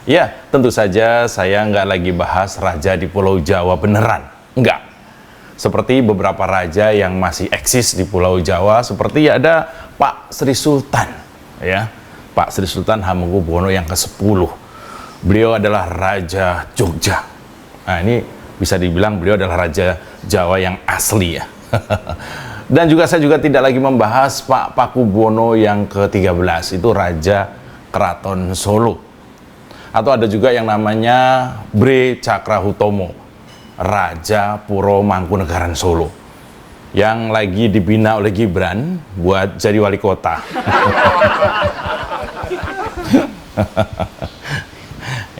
Ya, tentu saja saya nggak lagi bahas raja di Pulau Jawa beneran. Nggak. Seperti beberapa raja yang masih eksis di Pulau Jawa, seperti ada Pak Sri Sultan. Ya, Pak Sri Sultan Hamengkubuwono yang ke-10. Beliau adalah Raja Jogja. Nah, ini bisa dibilang beliau adalah Raja Jawa yang asli ya. Dan juga saya juga tidak lagi membahas Pak Pakubuwono yang ke-13, itu Raja Keraton Solo. Atau ada juga yang namanya Bre Cakrahutomo, Raja Puro Mangkunegaran Solo, yang lagi dibina oleh Gibran buat jadi wali kota.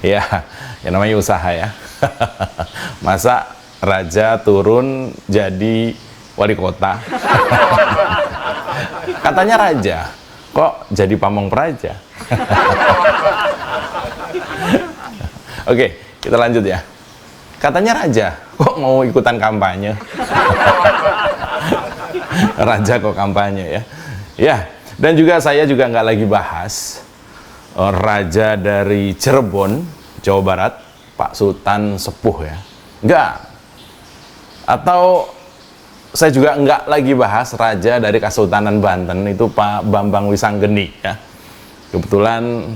Ya, yang namanya usaha ya. Masa raja turun jadi wali kota? Katanya raja, kok jadi pamong praja? Oke, kita lanjut ya. Katanya raja, kok mau ikutan kampanye? Raja kok kampanye ya? Ya, dan juga saya juga nggak lagi bahas raja dari Cirebon, Jawa Barat, Pak Sultan Sepuh ya. Nggak. Atau saya juga nggak lagi bahas raja dari Kesultanan Banten, itu Pak Bambang Wisanggeni ya. Kebetulan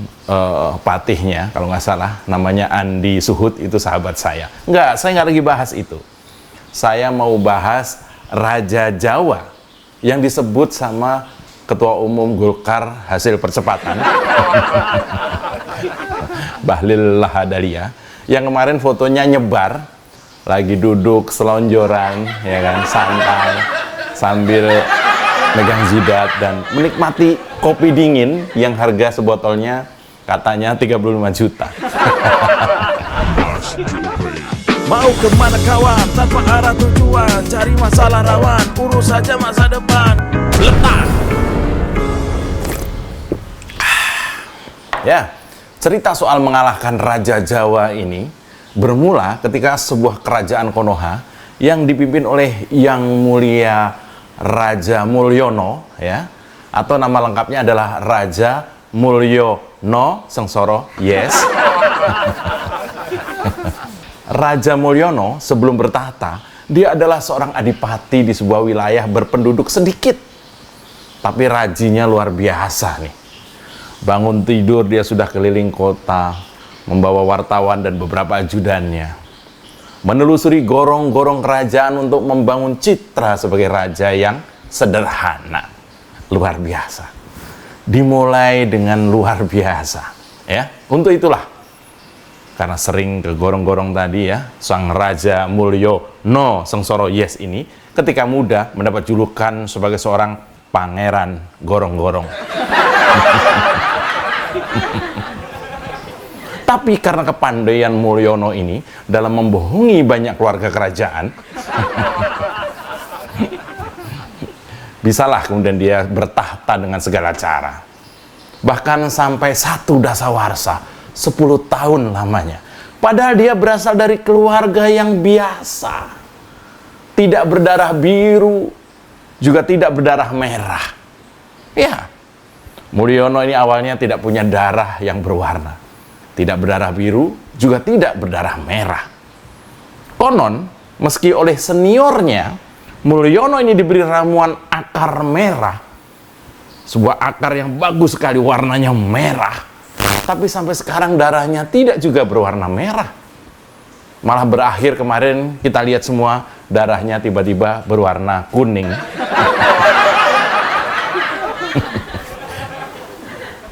patihnya kalau nggak salah namanya Andi Suhut, itu sahabat saya. Nggak, saya nggak lagi bahas itu. Saya mau bahas Raja Jawa yang disebut sama Ketua Umum Golkar hasil percepatan, Bahlil Lahadalia, yang kemarin fotonya nyebar lagi duduk selonjoran ya kan, santai sambil megang jidat dan menikmati kopi dingin yang harga sebotolnya katanya 35 juta. Mau kemana kawan, tanpa arah tujuan, cari masalah rawan, urus saja masa depan. Letak. Ya, cerita soal mengalahkan Raja Jawa ini bermula ketika sebuah kerajaan Konoha yang dipimpin oleh Yang Mulia Raja Mulyono ya, atau nama lengkapnya adalah Raja Mulyono Sengsoro. Yes. Raja Mulyono sebelum bertahta, dia adalah seorang adipati di sebuah wilayah berpenduduk sedikit, tapi rajinya luar biasa nih. Bangun tidur dia sudah keliling kota, membawa wartawan dan beberapa ajudannya, menelusuri gorong-gorong kerajaan untuk membangun citra sebagai raja yang sederhana. Luar biasa. Dimulai dengan luar biasa ya. Untuk itulah, karena sering ke gorong-gorong tadi ya, sang Raja Mulyono Sengsoro Yes ini ketika muda mendapat julukan sebagai seorang pangeran gorong-gorong. Tapi karena kepandaian Mulyono ini dalam membohongi banyak keluarga kerajaan, bisalah kemudian dia bertahta dengan segala cara. Bahkan sampai 1 dasawarsa, 10 tahun lamanya. Padahal dia berasal dari keluarga yang biasa. Tidak berdarah biru, juga tidak berdarah merah. Ya, Mulyono ini awalnya tidak punya darah yang berwarna. Tidak berdarah biru, juga tidak berdarah merah. Konon, meski oleh seniornya, Mulyono ini diberi ramuan akar merah. Sebuah akar yang bagus sekali, warnanya merah. Tapi sampai sekarang darahnya tidak juga berwarna merah. Malah berakhir kemarin kita lihat semua darahnya tiba-tiba berwarna kuning.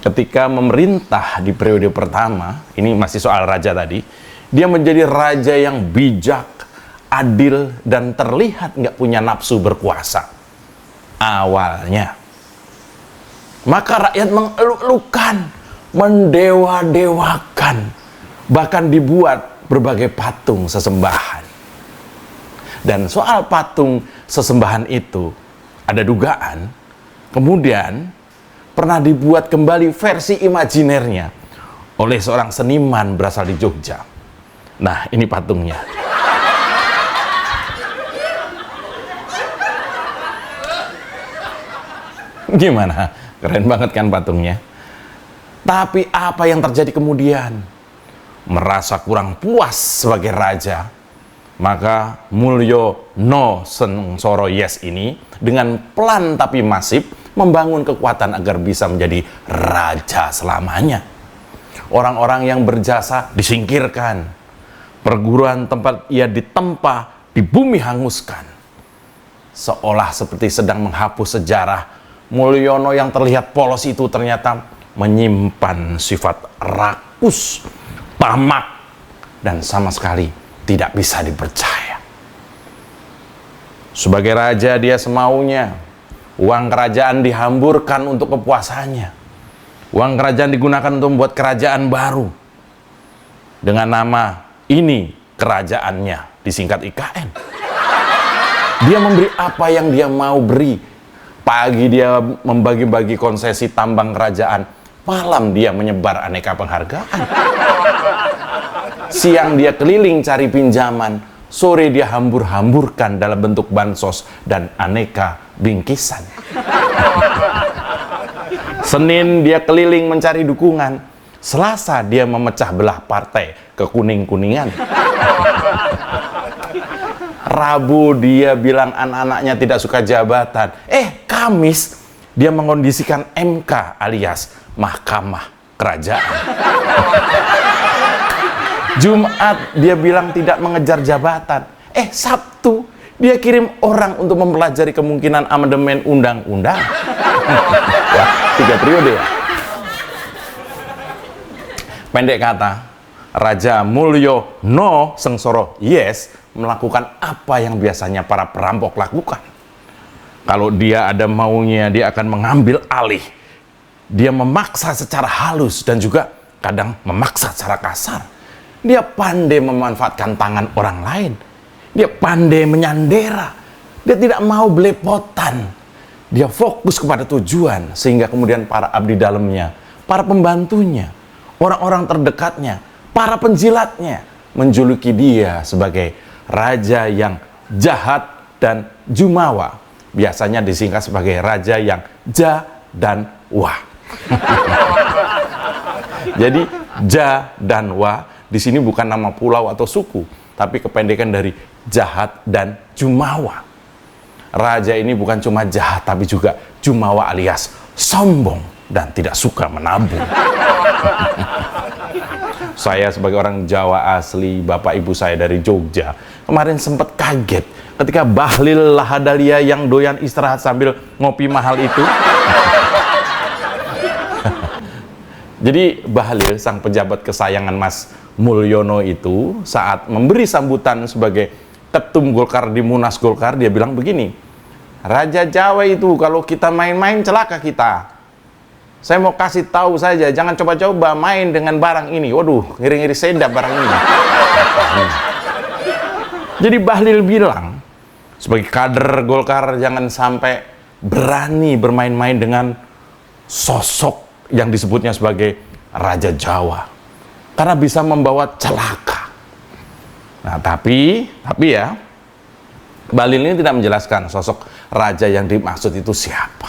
Ketika memerintah di periode pertama, ini masih soal raja tadi, dia menjadi raja yang bijak, adil, dan terlihat nggak punya nafsu berkuasa awalnya. Maka rakyat mengeluk-elukan, mendewa-dewakan, bahkan dibuat berbagai patung sesembahan. Dan soal patung sesembahan itu ada dugaan kemudian pernah dibuat kembali versi imajinernya oleh seorang seniman berasal di Jogja. Nah, ini patungnya. Gimana? Keren banget kan patungnya? Tapi apa yang terjadi kemudian? merasa kurang puas sebagai raja, maka Mulyono Sengsara Yes ini dengan pelan tapi masif membangun kekuatan agar bisa menjadi raja selamanya. Orang-orang yang berjasa disingkirkan, perguruan tempat ia ditempa di bumi hanguskan. Seolah seperti sedang menghapus sejarah, Mulyono yang terlihat polos itu ternyata menyimpan sifat rakus, tamak, dan sama sekali tidak bisa dipercaya. Sebagai raja dia semaunya. Uang kerajaan dihamburkan untuk kepuasannya. Uang kerajaan digunakan untuk membuat kerajaan baru. Dengan nama ini kerajaannya, disingkat IKN. Dia memberi apa yang dia mau beri. Pagi dia membagi-bagi konsesi tambang kerajaan. Malam dia menyebar aneka penghargaan. Siang dia keliling cari pinjaman, sore dia hambur-hamburkan dalam bentuk bansos dan aneka bingkisan. Senin dia keliling mencari dukungan, Selasa dia memecah belah partai ke kuning-kuningan. Rabu dia bilang anak-anaknya tidak suka jabatan. Kamis dia mengondisikan MK alias Mahkamah Kerajaan. Jumat dia bilang tidak mengejar jabatan. Sabtu dia kirim orang untuk mempelajari kemungkinan amandemen undang-undang. Wah, 3 periode ya. Pendek kata, Raja Mulyono Sengsara Yes melakukan apa yang biasanya para perampok lakukan. Kalau dia ada maunya, dia akan mengambil alih. Dia memaksa secara halus dan juga kadang memaksa secara kasar. Dia pandai memanfaatkan tangan orang lain. Dia pandai menyandera. Dia tidak mau belepotan. Dia fokus kepada tujuan, sehingga kemudian para abdi dalamnya, para pembantunya, orang-orang terdekatnya, para penjilatnya menjuluki dia sebagai raja yang jahat dan jumawa. Biasanya disingkat sebagai raja yang ja dan wa. Jadi ja dan wa di sini bukan nama pulau atau suku, tapi kependekan dari jahat dan jumawa. Raja ini bukan cuma jahat, tapi juga jumawa alias sombong dan tidak suka menabung. Saya sebagai orang Jawa asli, bapak ibu saya dari Jogja, kemarin sempat kaget ketika Bahlil Lahadalia yang doyan istirahat sambil ngopi mahal itu. Jadi Bahlil, sang pejabat kesayangan Mas Mulyono itu, saat memberi sambutan sebagai ketum Golkar di Munas Golkar, dia bilang begini, Raja Jawa itu kalau kita main-main celaka kita. Saya mau kasih tahu saja, jangan coba-coba main dengan barang ini. Waduh, ngiri-ngiri sedap barang ini. Jadi Bahlil bilang, sebagai kader Golkar jangan sampai berani bermain-main dengan sosok yang disebutnya sebagai Raja Jawa. Karena bisa membawa celaka. Nah, tapi ya, Bahlil ini tidak menjelaskan sosok raja yang dimaksud itu siapa.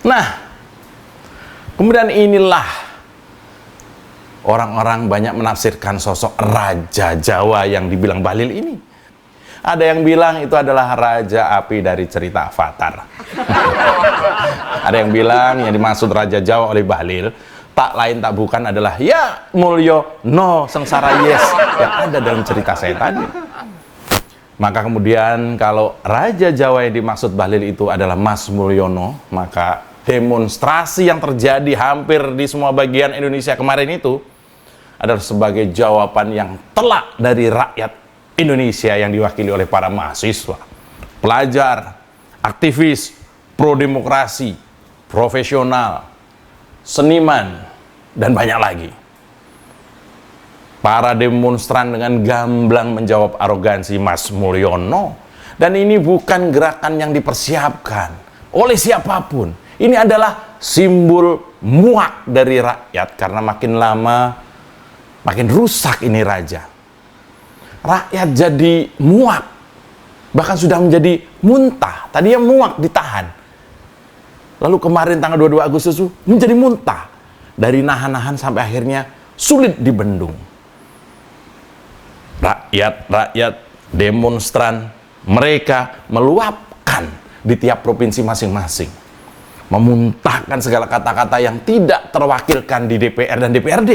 Nah, kemudian inilah orang-orang banyak menafsirkan sosok Raja Jawa yang dibilang Bahlil ini. Ada yang bilang itu adalah Raja Api dari cerita Avatar. Ada yang bilang yang dimaksud Raja Jawa oleh Bahlil tak lain tak bukan adalah ya Mulyono Sengsara Yes yang ada dalam cerita saya tadi. Maka kemudian kalau Raja Jawa yang dimaksud Bahlil itu adalah Mas Mulyono, maka demonstrasi yang terjadi hampir di semua bagian Indonesia kemarin itu adalah sebagai jawaban yang telak dari rakyat Indonesia yang diwakili oleh para mahasiswa, pelajar, aktivis, pro-demokrasi, profesional, seniman, dan banyak lagi. Para demonstran dengan gamblang menjawab arogansi Mas Mulyono. Dan ini bukan gerakan yang dipersiapkan oleh siapapun. Ini adalah simbol muak dari rakyat, karena makin lama makin rusak ini raja. Rakyat jadi muak, bahkan sudah menjadi muntah. Tadinya muak ditahan, lalu kemarin tanggal 22 Agustus itu menjadi muntah. Dari nahan-nahan sampai akhirnya sulit dibendung. Rakyat demonstran, mereka meluapkan di tiap provinsi masing-masing, memuntahkan segala kata-kata yang tidak terwakilkan di DPR dan DPRD,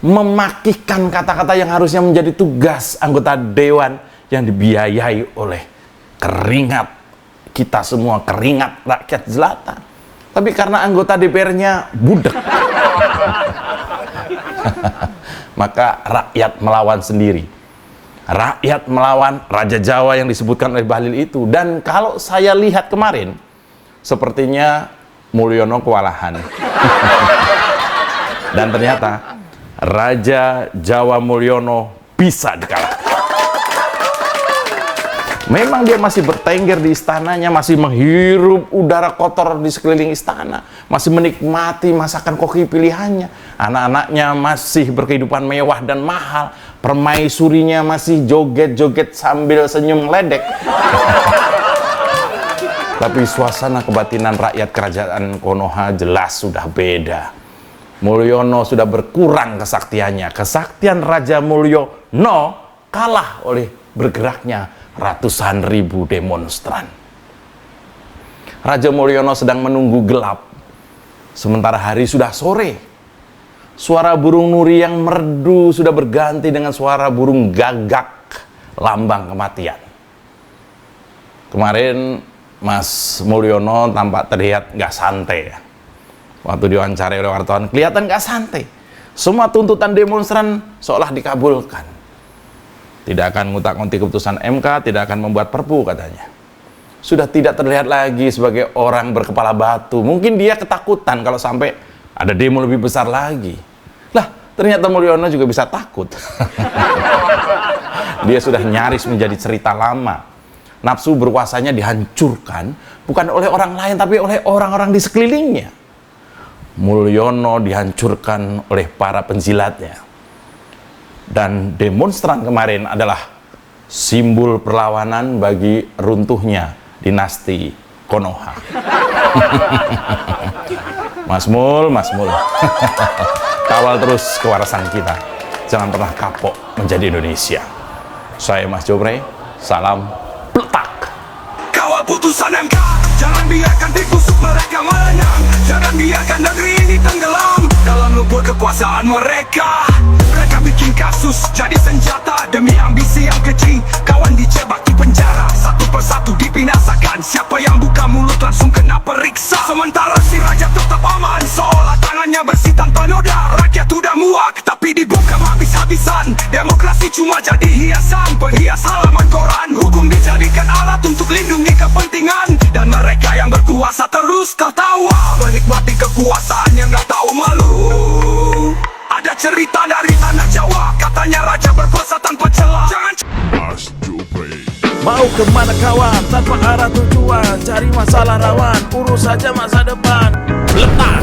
memakikan kata-kata yang harusnya menjadi tugas anggota dewan yang dibiayai oleh keringat kita semua, keringat rakyat jelata. Tapi karena anggota DPR-nya budek, maka rakyat melawan sendiri. Rakyat melawan Raja Jawa yang disebutkan oleh Bahlil itu. Dan kalau saya lihat kemarin, sepertinya Mulyono kewalahan. Dan ternyata Raja Jawa Mulyono bisa dikalahkan. Memang dia masih bertengger di istananya, masih menghirup udara kotor di sekeliling istana, masih menikmati masakan koki pilihannya. Anak-anaknya masih berkehidupan mewah dan mahal, permaisurinya masih joget-joget sambil senyum ledek. Tapi suasana kebatinan rakyat kerajaan Konoha jelas sudah beda. Mulyono sudah berkurang kesaktiannya. Kesaktian Raja Mulyono kalah oleh bergeraknya ratusan ribu demonstran. Raja Mulyono sedang menunggu gelap, sementara hari sudah sore. Suara burung nuri yang merdu sudah berganti dengan suara burung gagak, lambang kematian. Kemarin Mas Mulyono tampak terlihat nggak santai. Waktu diwawancarai oleh wartawan, kelihatan nggak santai. Semua tuntutan demonstran seolah dikabulkan. Tidak akan ngutak-ngutik keputusan MK, tidak akan membuat perpu katanya. Sudah tidak terlihat lagi sebagai orang berkepala batu. Mungkin dia ketakutan kalau sampai ada demo lebih besar lagi. Lah, ternyata Mulyono juga bisa takut. Dia sudah nyaris menjadi cerita lama. Nafsu berkuasanya dihancurkan bukan oleh orang lain tapi oleh orang-orang di sekelilingnya. Mulyono dihancurkan oleh para penjilatnya. Dan demonstran kemarin adalah simbol perlawanan bagi runtuhnya dinasti Konoha. Mas Mul. Kawal terus kewarasan kita. Jangan pernah kapok menjadi Indonesia. Saya Mas Jobre, salam pletak. Kawal putusan MK, jangan biarkan dibusuk mereka menang. Jangan biarkan negeri ini tenggelam dalam lumpur kekuasaan mereka. Mereka bikin kasus jadi senjata demi ambisi yang kecil. Kawan dijebak di penjara, satu persatu dibinasakan. Siapa yang buka mulut langsung kena periksa. Sementara si raja tetap aman, seolah tangannya bersih tanpa noda. Rakyat udah muak tapi dibuka habis-habisan. Demokrasi cuma jadi hiasan, penghias halaman koran. Hukum dijadikan alat untuk lindungi kepentingan. Dan mereka yang berkuasa terus tertawa, menikmati kekuasaan yang gak tahu malu. Ada cerita dari tanah Jawa, katanya raja berkuasa tanpa celah. Jangan Mau kemana kawan, tanpa arah tujuan, cari masalah rawan, urus saja masa depan. Letak